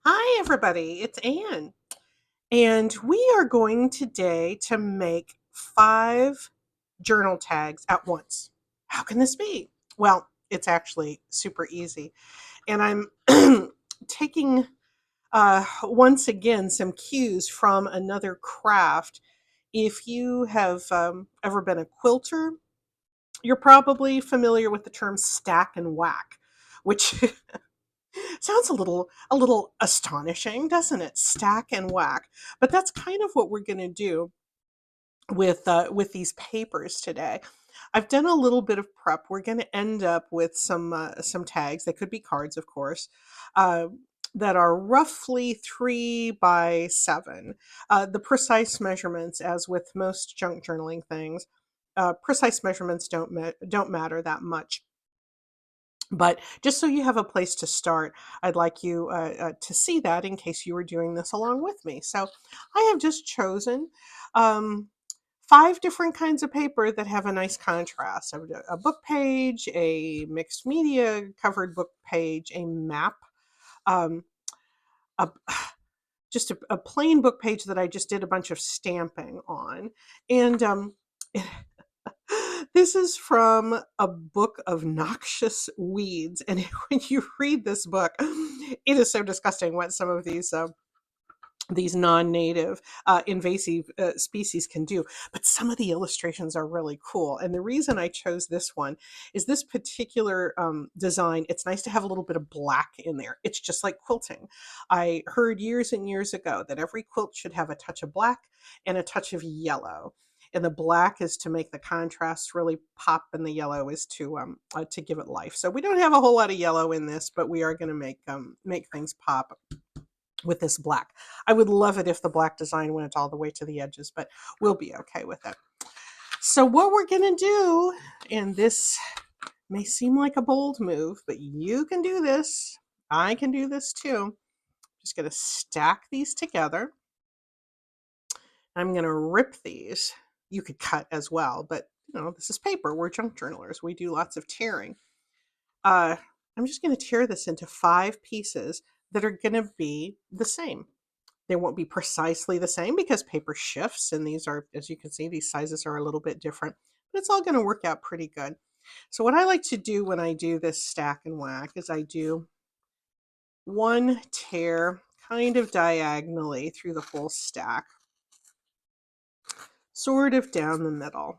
Hi, everybody. It's Anne. And we are going today to make 5 journal tags at once. How can this be? Well, it's actually super easy. And I'm taking, once again, some cues from another craft. If you have ever been a quilter, you're probably familiar with the term stack and whack, which sounds a little astonishing, doesn't it? Stack and whack. But that's kind of what we're going to do with these papers today. I've done a little bit of prep. We're going to end up with some tags. They could be cards, of course, uh, that are roughly 3 by 7. The precise measurements, as with most junk journaling things, precise measurements don't matter that much. But just so you have a place to start, I'd like you to see that in case you were doing this along with me. So I have just chosen um, 5 different kinds of paper that have a nice contrast. I have a book page, a mixed media covered book page, a map, um, a, just a plain book page that I just did a bunch of stamping on. And this is from a book of noxious weeds. And when you read this book, it is so disgusting what some of these non-native invasive species can do. But some of the illustrations are really cool. And the reason I chose this one is this particular design. It's nice to have a little bit of black in there. It's just like quilting. I heard years and years ago that every quilt should have a touch of black and a touch of yellow. And the black is to make the contrast really pop, and the yellow is to give it life. So we don't have a whole lot of yellow in this, but we are going to make things pop with this black. I would love it if the black design went all the way to the edges, but we'll be okay with it. So what we're going to do, and this may seem like a bold move, but you can do this. I can do this too. Just going to stack these together. I'm going to rip these. You could cut as well, but this is paper. We're junk journalers. We do lots of tearing. I'm just going to tear this into 5 pieces that are going to be the same. They won't be precisely the same because paper shifts, and these are, as you can see, these sizes are a little bit different, but it's all going to work out pretty good. So what I like to do when I do this stack and whack is I do one tear kind of diagonally through the whole stack, sort of down the middle.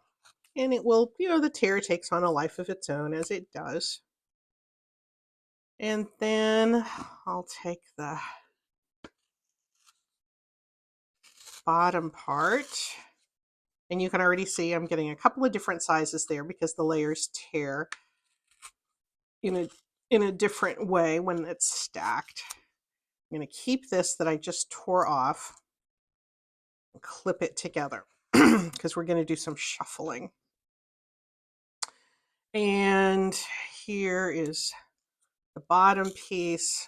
And it will, the tear takes on a life of its own as it does. And then I'll take the bottom part, and you can already see I'm getting a couple of different sizes there because the layers tear in a different way when it's stacked. I'm going to keep this that I just tore off and clip it together because we're going to do some shuffling. And here is the bottom piece.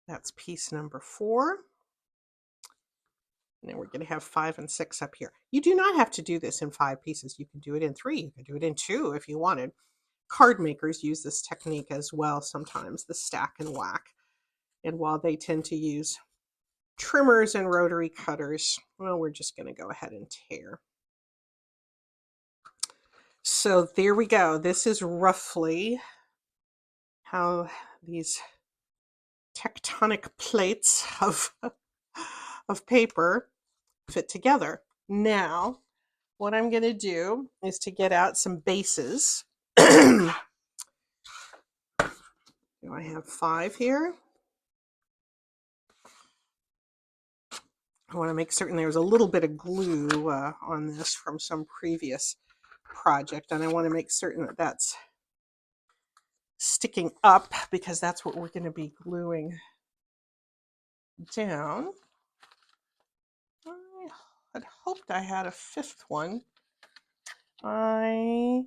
That's piece number 4. And then we're going to have 5 and 6 up here. You do not have to do this in 5 pieces. You can do it in 3. You can do it in 2 if you wanted. Card makers use this technique as well sometimes, the stack and whack. And while they tend to use trimmers and rotary cutters, well, we're just going to go ahead and tear. So there we go. This is roughly how these tectonic plates of paper fit together. Now, what I'm going to do is to get out some bases. I have 5 here. I want to make certain there's a little bit of glue on this from some previous project, and I want to make certain that that's sticking up because that's what we're going to be gluing down. I had hoped I had a 5th one. I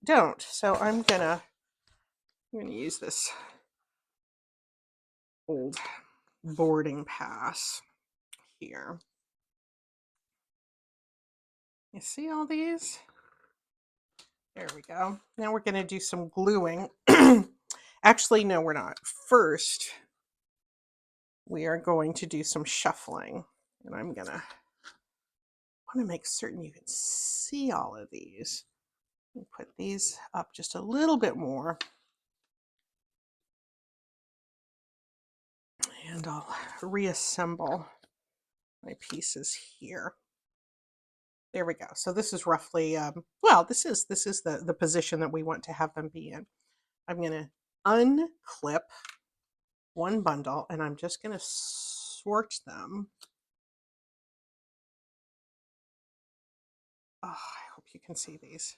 don't, so I'm gonna use this old boarding pass here. You see all these? There we go. Now we're going to do some gluing. Actually, no, we're not. First, we are going to do some shuffling. And I'm going to want to make certain you can see all of these. Put these up just a little bit more. And I'll reassemble my pieces here. There we go. So this is roughly, well, this is the position that we want to have them be in. I'm going to unclip one bundle and I'm just going to sort them. Oh, I hope you can see these.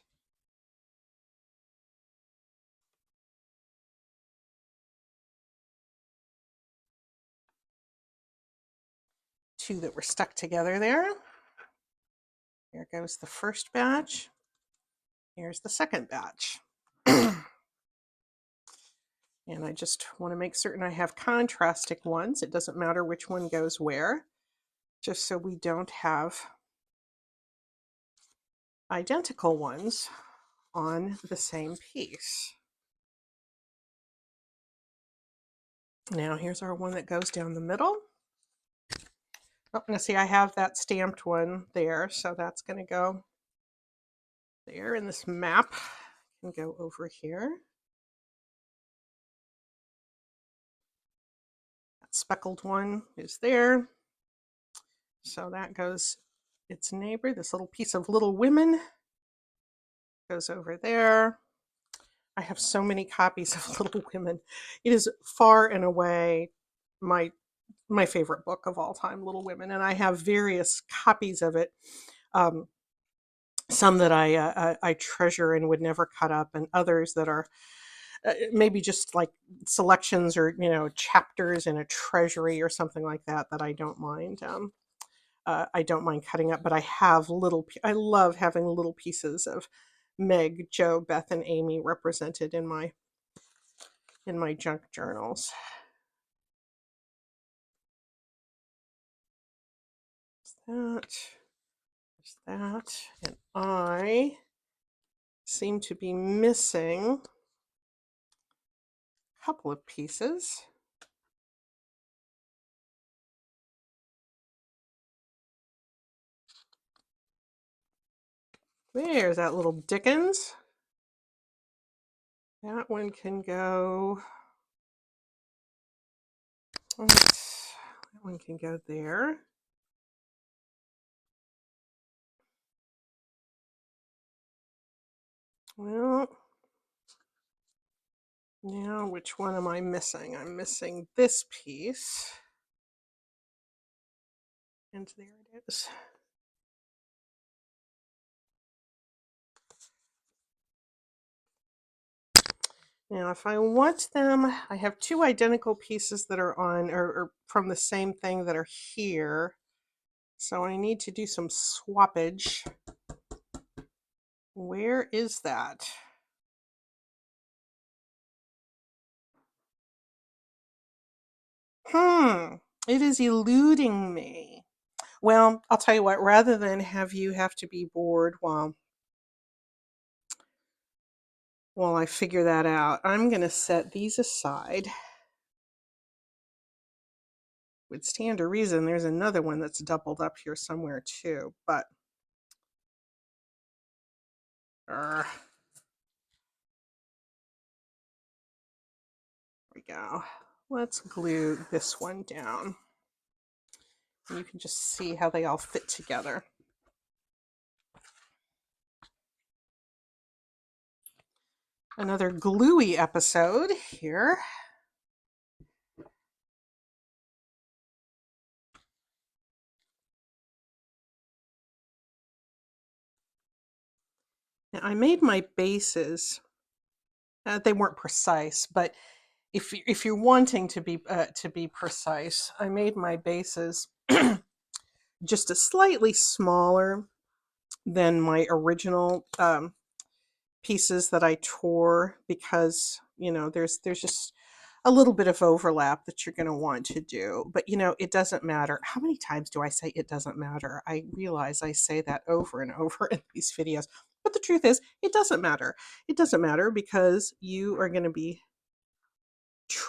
Two that were stuck together there. Here goes the first batch. Here's the second batch. And I just want to make certain I have contrasting ones. It doesn't matter which one goes where, just so we don't have identical ones on the same piece. Now here's our one that goes down the middle. Oh, now see, I have that stamped one there, so that's going to go there, and this map can go over here. That speckled one is there. So that goes its neighbor. This little piece of Little Women goes over there. I have so many copies of Little Women. It is far and away my favorite book of all time, Little Women, and I have various copies of it. Some that I treasure and would never cut up, and others that are maybe just like selections or chapters in a treasury or something like that that I don't mind. I don't mind cutting up, but I have I love having little pieces of Meg, Jo, Beth, and Amy represented in my junk journals. There's that, and I seem to be missing a couple of pieces. There's that little Dickens. That one can go. That one can go there. Well, now which one am I missing? I'm missing this piece. And there it is. Now, if I want them, I have two identical pieces that are on, or from the same thing that are here. So I need to do some swappage. Where is that? It is eluding me. Well, I'll tell you what, rather than have you have to be bored while I figure that out, I'm going to set these aside. Would stand to reason there's another one that's doubled up here somewhere too, but there we go. Let's glue this one down. You can just see how they all fit together. Another gluey episode here. Now I made my bases. They weren't precise, but if you're wanting to be precise, I made my bases just a slightly smaller than my original pieces that I tore, because there's just a little bit of overlap that you're going to want to do. But it doesn't matter. How many times do I say it doesn't matter? I realize I say that over and over in these videos, but the truth is it doesn't matter. It doesn't matter because you are going to be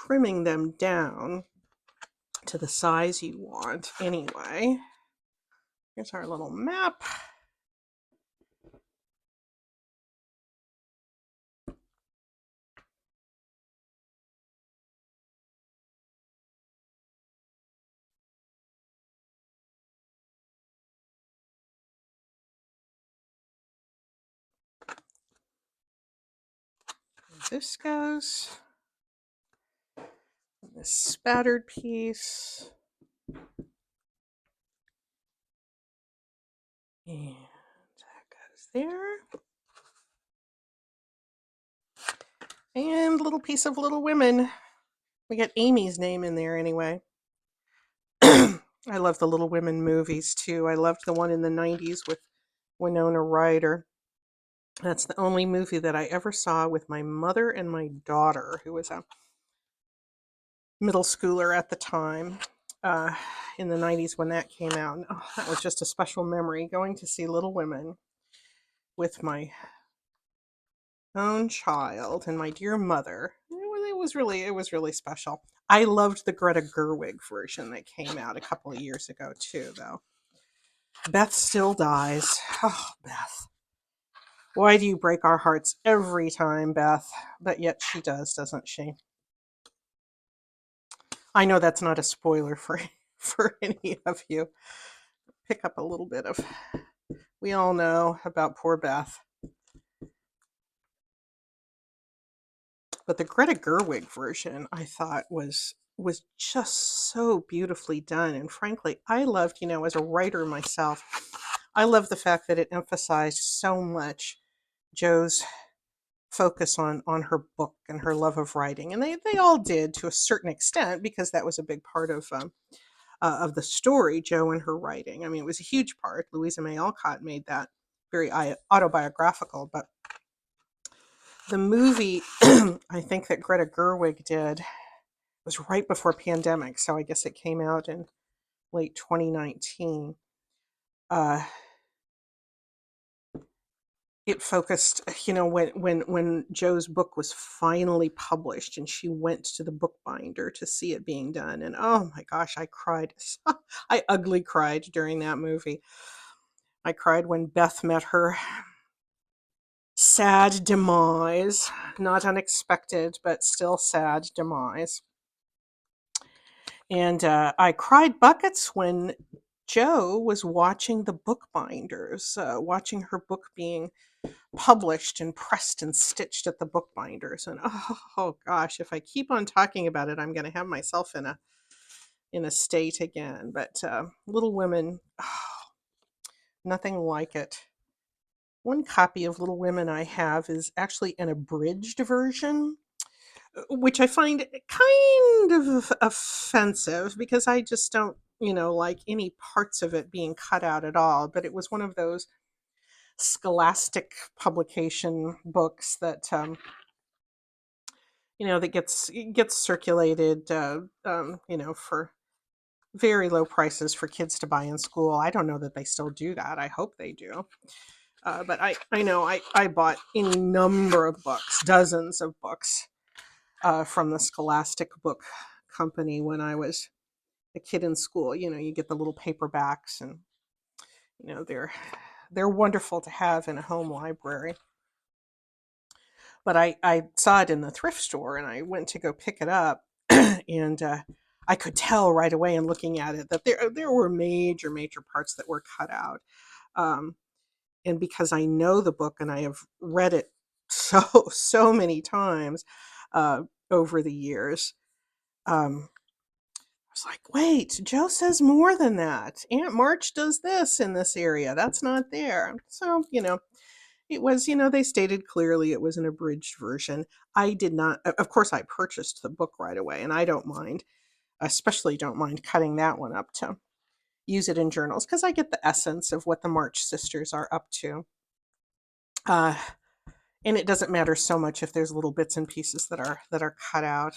trimming them down to the size you want anyway. Here's our little map. This goes. This spattered piece. And that goes there. And a little piece of Little Women. We got Amy's name in there anyway. I love the Little Women movies too. I loved the one in the 90s with Winona Ryder. That's the only movie that I ever saw with my mother and my daughter, who was a middle schooler at the time, uh, in the 90s when that came out. And, oh, that was just a special memory, going to see Little Women with my own child and my dear mother. It was really special. I loved the Greta Gerwig version that came out a couple of years ago too, though. Beth still dies. Oh, Beth. Why do you break our hearts every time, Beth? But yet she does, doesn't she? I know that's not a spoiler for any of you. Pick up a little bit of, we all know about poor Beth. But the Greta Gerwig version, I thought, was just so beautifully done. And frankly, I loved, as a writer myself, I love the fact that it emphasized so much Jo's focus on her book and her love of writing. And they all did to a certain extent, because that was a big part of the story, Jo and her writing. I mean, it was a huge part. Louisa May Alcott made that very autobiographical. But the movie, I think that Greta Gerwig did, was right before pandemic, so I guess it came out in late 2019. It focused, when Jo's book was finally published and she went to the bookbinder to see it being done. And oh my gosh, I cried. I ugly cried during that movie. I cried when Beth met her sad demise, not unexpected, but still sad demise. And I cried buckets when Jo was watching the bookbinders, watching her book being published and pressed and stitched at the bookbinders. And oh gosh, if I keep on talking about it, I'm going to have myself in a state again. But Little Women, nothing like it. One copy of Little Women I have is actually an abridged version, which I find kind of offensive, because I just don't, like any parts of it being cut out at all. But it was one of those scholastic publication books that that gets circulated, for very low prices for kids to buy in school. I don't know that they still do that. I hope they do. But I know I bought any number of books, dozens of books, from the Scholastic Book Company when I was a kid in school. You get the little paperbacks, and they're wonderful to have in a home library. But I saw it in the thrift store, and I went to go pick it up, and I could tell right away in looking at it that there were major parts that were cut out. And because I know the book and I have read it so many times over the years, I was like, wait, Jo says more than that. Aunt March does this in this area. That's not there. So, it was, they stated clearly it was an abridged version. I did not, of course, I purchased the book right away, and I don't mind, especially don't mind cutting that one up to use it in journals, because I get the essence of what the March sisters are up to. And it doesn't matter so much if there's little bits and pieces that are cut out.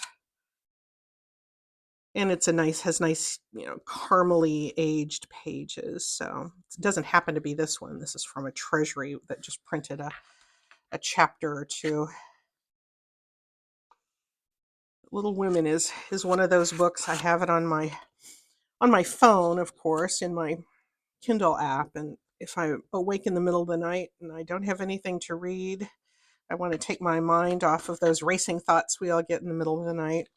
And it's has nice, caramely aged pages. So it doesn't happen to be this one. This is from a treasury that just printed a chapter or two Little Women is one of those books. I have it on my phone, of course, in my Kindle app. And if I awake in the middle of the night and I don't have anything to read, I want to take my mind off of those racing thoughts we all get in the middle of the night.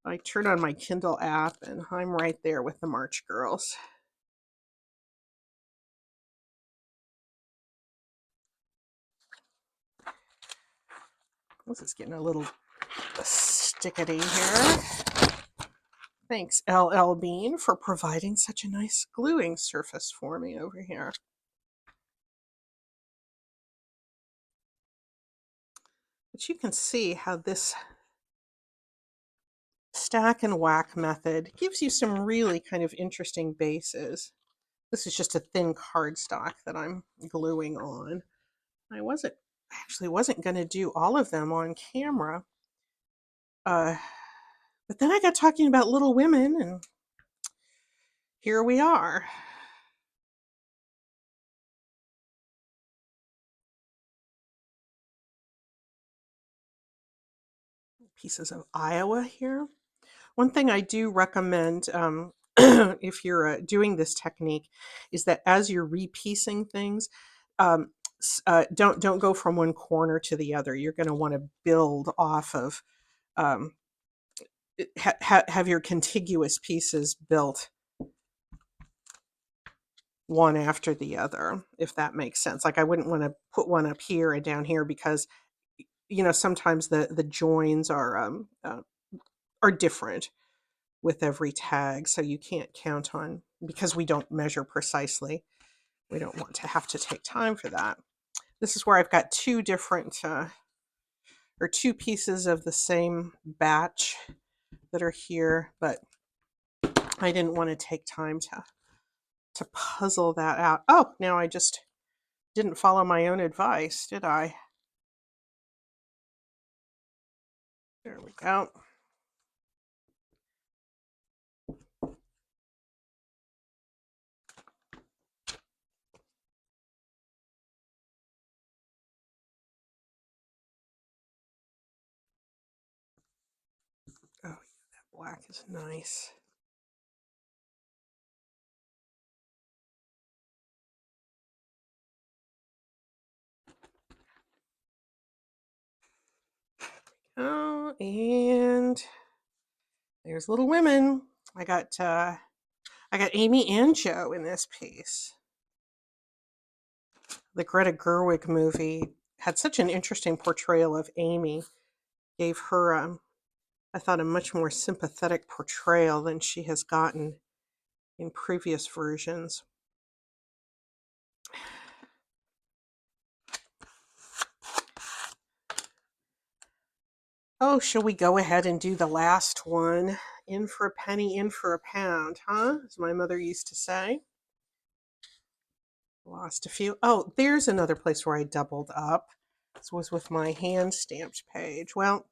I turn on my Kindle app and I'm right there with the March Girls. This is getting a little stickety here. Thanks, LL Bean, for providing such a nice gluing surface for me over here. But you can see how this stack and whack method gives you some really kind of interesting bases. This is just a thin cardstock that I'm gluing on. I wasn't going to do all of them on camera. But then I got talking about Little Women, and here we are. Pieces of Iowa here. One thing I do recommend if you're doing this technique is that as you're repiecing things, don't go from one corner to the other. You're going to want to build off of um, have your contiguous pieces built one after the other, if that makes sense. Like I wouldn't want to put one up here and down here because sometimes the joins are different with every tag, so you can't count on, because we don't measure precisely, we don't want to have to take time for that. This is where I've got two different or two pieces of the same batch that are here, but I didn't want to take time to puzzle that out. Oh, now I just didn't follow my own advice, did I? There we go. Oh, yeah, that black is nice. Oh, and there's Little Women. I got Amy and Joe in this piece. The Greta Gerwig movie had such an interesting portrayal of Amy. Gave her, I thought, a much more sympathetic portrayal than she has gotten in previous versions. Oh, shall we go ahead and do the last one? In for a penny, in for a pound, huh? As my mother used to say. Lost a few. Oh, there's another place where I doubled up. This was with my hand stamped page. Well,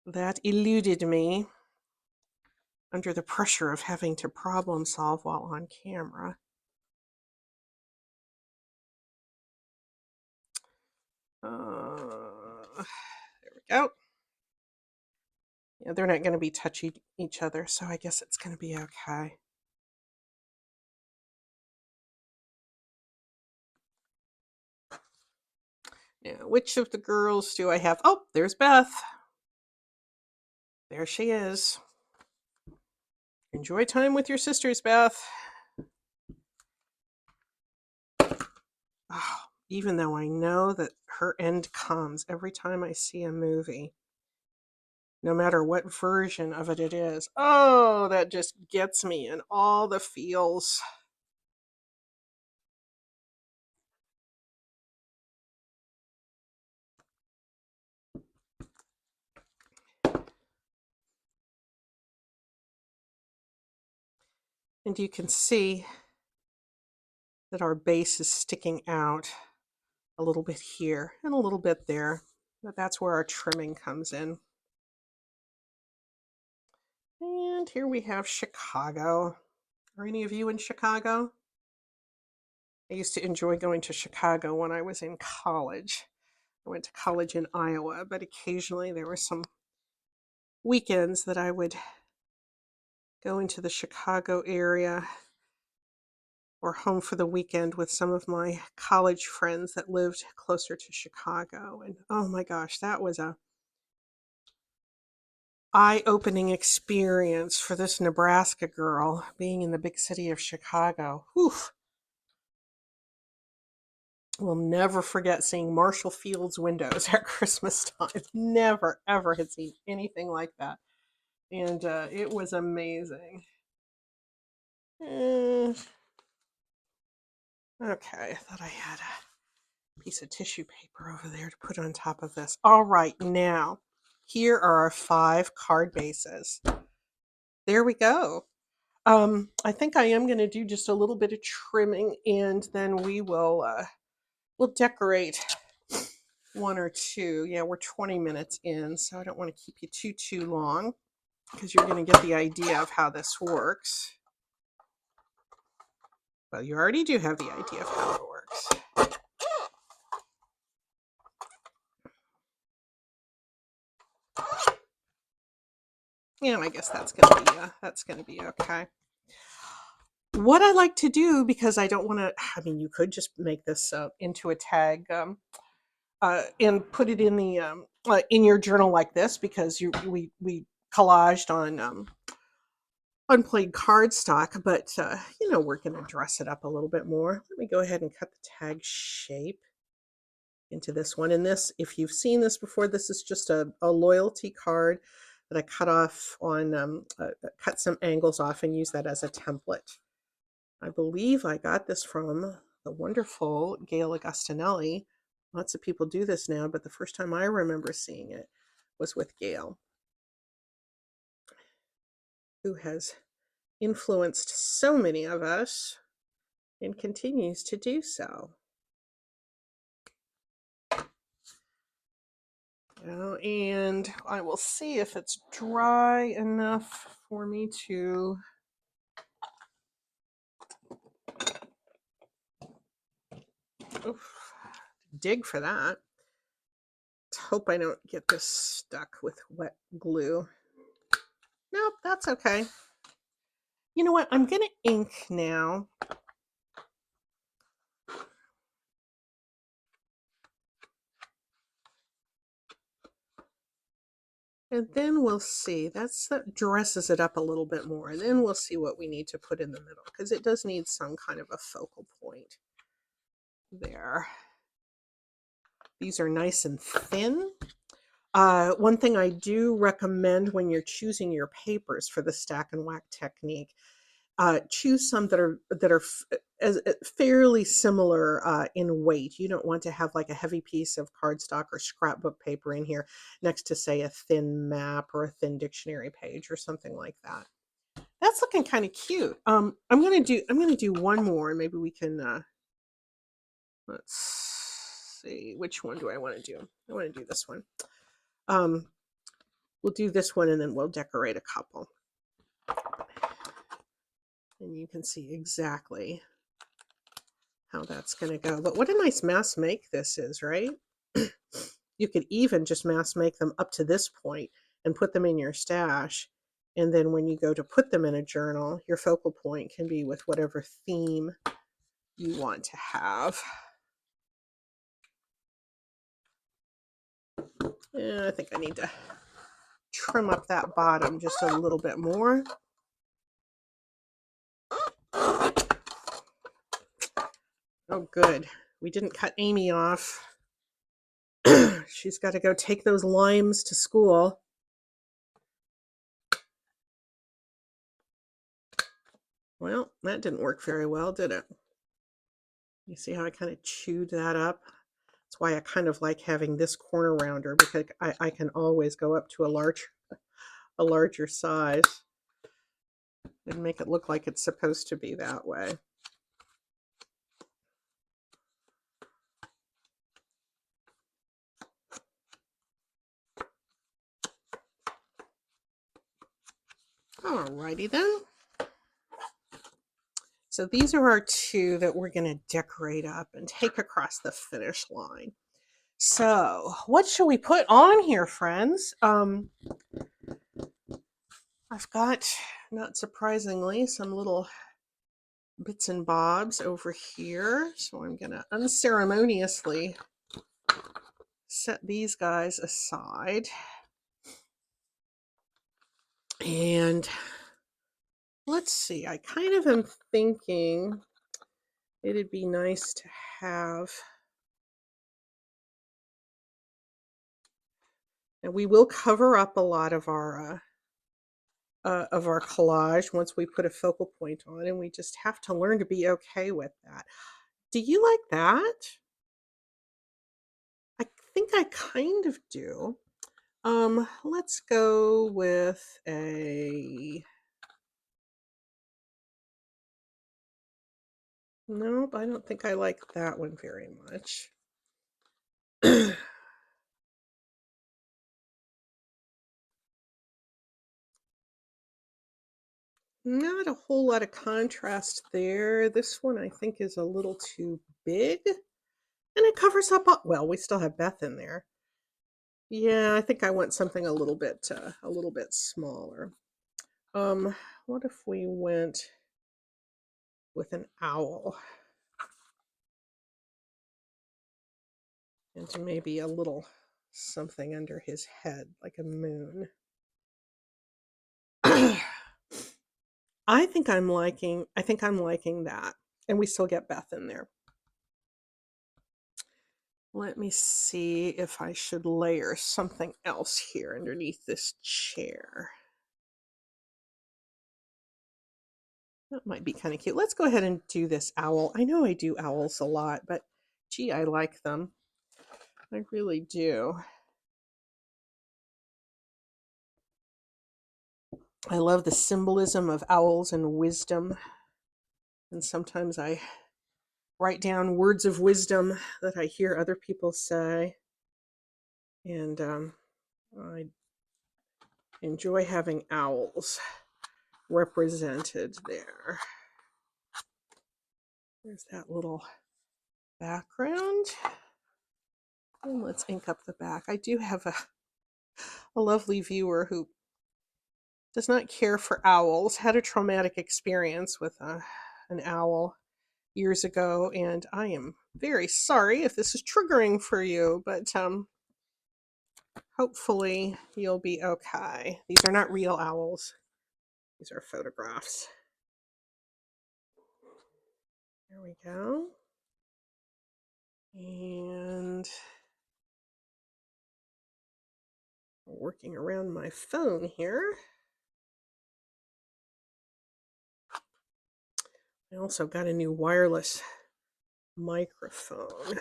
that eluded me under the pressure of having to problem solve while on camera. There we go. Yeah, they're not going to be touching each other, so I guess it's going to be okay. Now, which of the girls do I have? Oh, there's Beth. There she is. Enjoy time with your sisters, Beth. Oh, even though I know that her end comes every time I see a movie, no matter what version of it is. Oh, that just gets me in all the feels. And you can see that our base is sticking out a little bit here and a little bit there. But that's where our trimming comes in. And here we have Chicago. Are any of you in Chicago? I used to enjoy going to Chicago when I was in college. I went to college in Iowa, but occasionally there were some weekends that I would go into the Chicago area or home for the weekend with some of my college friends that lived closer to Chicago. And oh my gosh, that was a eye-opening experience for this Nebraska girl being in the big city of Chicago. Whew. We'll never forget seeing Marshall Field's windows at Christmas time. Never, ever had seen anything like that. And it was amazing. Okay, I thought I had a piece of tissue paper over there to put on top of this. All right, now, here are our 5 card bases. There we go. I think I am going to do just a little bit of trimming, and then we'll decorate 1 or 2. Yeah, we're 20 minutes in, so I don't want to keep you too long because you're going to get the idea of how this works. Well, you already do have the idea of how it works. Yeah, I guess that's gonna be okay. What I like to do, because I don't want to, I mean, you could just make this into a tag and put it in the in your journal like this, because we collaged on plain cardstock, but we're gonna dress it up a little bit more. Let me go ahead and cut the tag shape into this one. And this, if you've seen this before, this is just a loyalty card that I cut off on, cut some angles off and use that as a template. I believe I got this from the wonderful Gail Augustinelli. Lots of people do this now, but the first time I remember seeing it was with Gail, who has influenced so many of us and continues to do so. And I will see if it's dry enough for me to dig for that. Let's hope I don't get this stuck with wet glue. Nope, that's okay. You know what? I'm going to ink now. And then we'll see. That dresses it up a little bit more. And then we'll see what we need to put in the middle, because it does need some kind of a focal point there. These are nice and thin. One thing I do recommend when you're choosing your papers for the stack and whack technique, choose some that are fairly similar in weight. You don't want to have like a heavy piece of cardstock or scrapbook paper in here next to, say, a thin map or a thin dictionary page or something like that. That's looking kind of cute. I'm gonna do one more, and maybe we can let's see, which one do I want to do? I want to do this one. We'll do this one, and then we'll decorate a couple. And you can see exactly how that's going to go. But what a nice mass make this is, right? You could even just mass make them up to this point and put them in your stash. And then when you go to put them in a journal, your focal point can be with whatever theme you want to have. And I think I need to trim up that bottom just a little bit more. Oh, good. We didn't cut Amy off. She's got to go take those limes to school. Well, that didn't work very well, did it? You see how I kind of chewed that up? That's why I kind of like having this corner rounder, because I can always go up to a larger size and make it look like it's supposed to be that way. Alrighty then. So these are our 2 that we're going to decorate up and take across the finish line. So, what shall we put on here, friends? I've got, not surprisingly, some little bits and bobs over here. So I'm going to unceremoniously set these guys aside. And let's see, I kind of am thinking it'd be nice to have, and we will cover up a lot of our collage once we put a focal point on, and we just have to learn to be okay with that. Do you like that? I think I kind of do. Let's go with a, nope, I don't think I like that one very much. Not a whole lot of contrast there. This one I think is a little too big, and it covers up, well, we still have Beth in there. Yeah, I think I want something a little bit smaller. What if we went with an owl? And maybe a little something under his head, like a moon. I think I'm liking that. And we still get Beth in there. Let me see if I should layer something else here underneath this chair. That might be kind of cute. Let's go ahead and do this owl. I know I do owls a lot, but gee, I like them. I really do. I love the symbolism of owls and wisdom. And sometimes I write down words of wisdom that I hear other people say. And I enjoy having owls represented there. There's that little background. And let's ink up the back. I do have a lovely viewer who does not care for owls, had a traumatic experience with an owl years ago, and I am very sorry if this is triggering for you, but hopefully you'll be okay. These are not real owls. These are photographs. There we go. And working around my phone here. I also got a new wireless microphone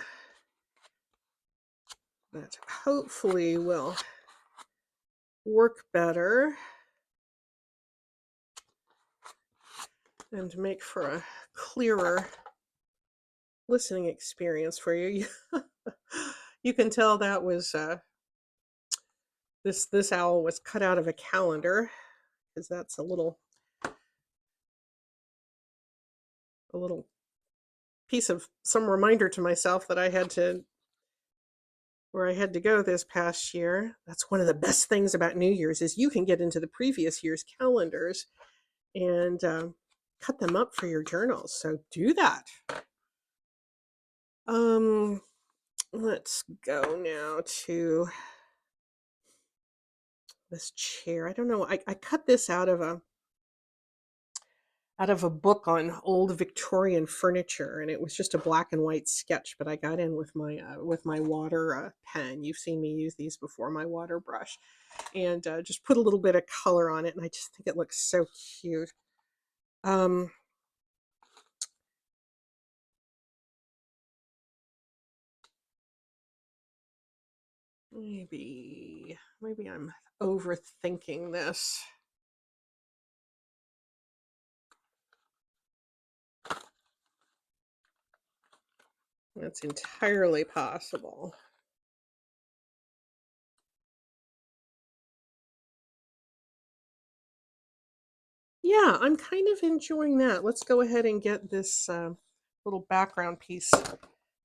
that hopefully will work better and make for a clearer listening experience for you. You can tell that was this owl was cut out of a calendar, because that's a little piece of some reminder to myself that I had to go this past year. That's one of the best things about New Year's, is you can get into the previous year's calendars and cut them up for your journals. So do that. Let's go now to this chair. I don't know. I cut this out of a book on old Victorian furniture, and it was just a black and white sketch, but I got in with my water pen. You've seen me use these before, my water brush, and just put a little bit of color on it, and I just think it looks so cute. Maybe I'm overthinking this. That's entirely possible. Yeah, I'm kind of enjoying that. Let's go ahead and get this little background piece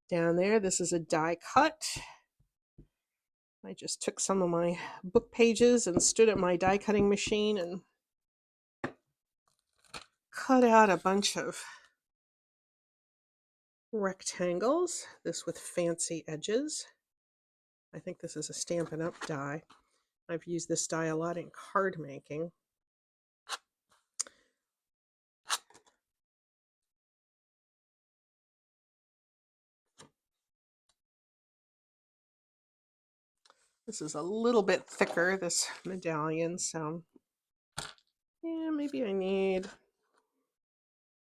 down there. This is a die cut. I just took some of my book pages and stood at my die cutting machine and cut out a bunch of rectangles, this with fancy edges. I think this is a Stampin' Up! Die. I've used this die a lot in card making. This is a little bit thicker, this medallion, so yeah, maybe I need,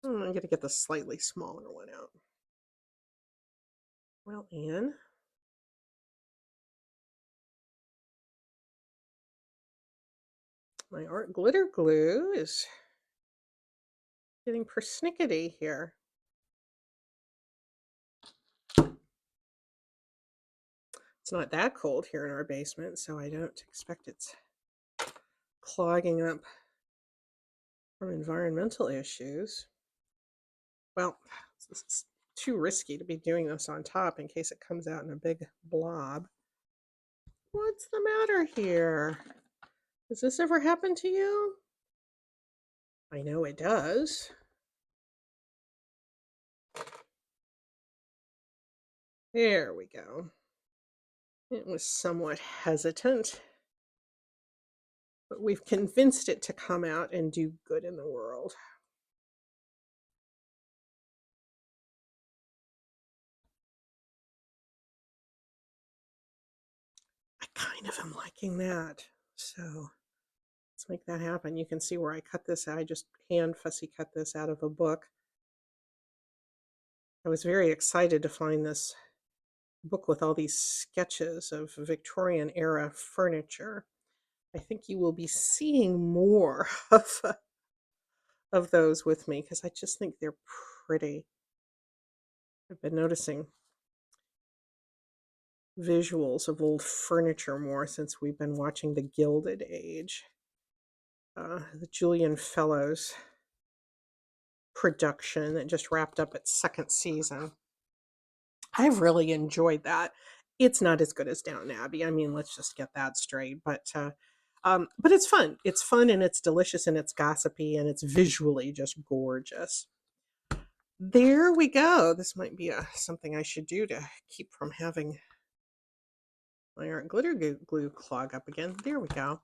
I'm going to get the slightly smaller one out. Well, Anne, my art glitter glue is getting persnickety here. It's not that cold here in our basement, so I don't expect it's clogging up from environmental issues. Well, this is too risky to be doing this on top in case it comes out in a big blob. What's the matter here? Has this ever happened to you? I know it does. There we go. It was somewhat hesitant, but we've convinced it to come out and do good in the world. I kind of am liking that. So let's make that happen. You can see where I cut this. I just hand fussy cut this out of a book. I was very excited to find this book with all these sketches of Victorian era furniture. I think you will be seeing more of those with me because I just think they're pretty. I've been noticing visuals of old furniture more since we've been watching The Gilded Age. The Julian Fellows production that just wrapped up its second season. I've really enjoyed that. It's not as good as Downton Abbey. I mean, let's just get that straight. But it's fun. It's fun and it's delicious and it's gossipy and it's visually just gorgeous. There we go. This might be something I should do to keep from having my art glitter glue clog up again. There we go.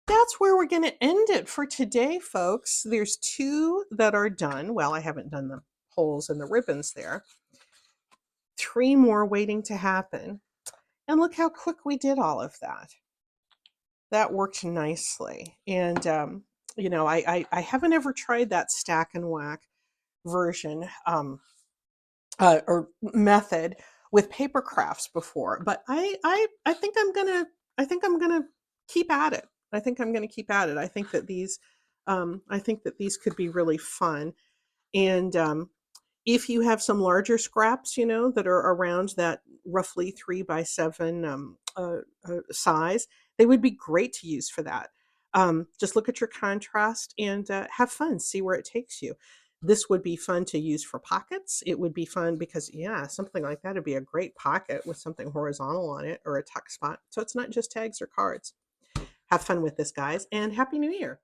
That's where we're going to end it for today, folks. There's 2 that are done. Well, I haven't done the holes and the ribbons there. 3 more waiting to happen. And look how quick we did all of that. That worked nicely. And, you know, I haven't ever tried that stack and whack version or method with paper crafts before, but I think I'm gonna keep at it. I think I'm gonna keep at it. I think that these could be really fun. And if you have some larger scraps, you know, that are around that roughly 3x7 size, they would be great to use for that. Just look at your contrast and have fun, see where it takes you. This would be fun to use for pockets. It would be fun because, yeah, something like that would be a great pocket with something horizontal on it or a tuck spot. So it's not just tags or cards. Have fun with this, guys, and Happy New Year.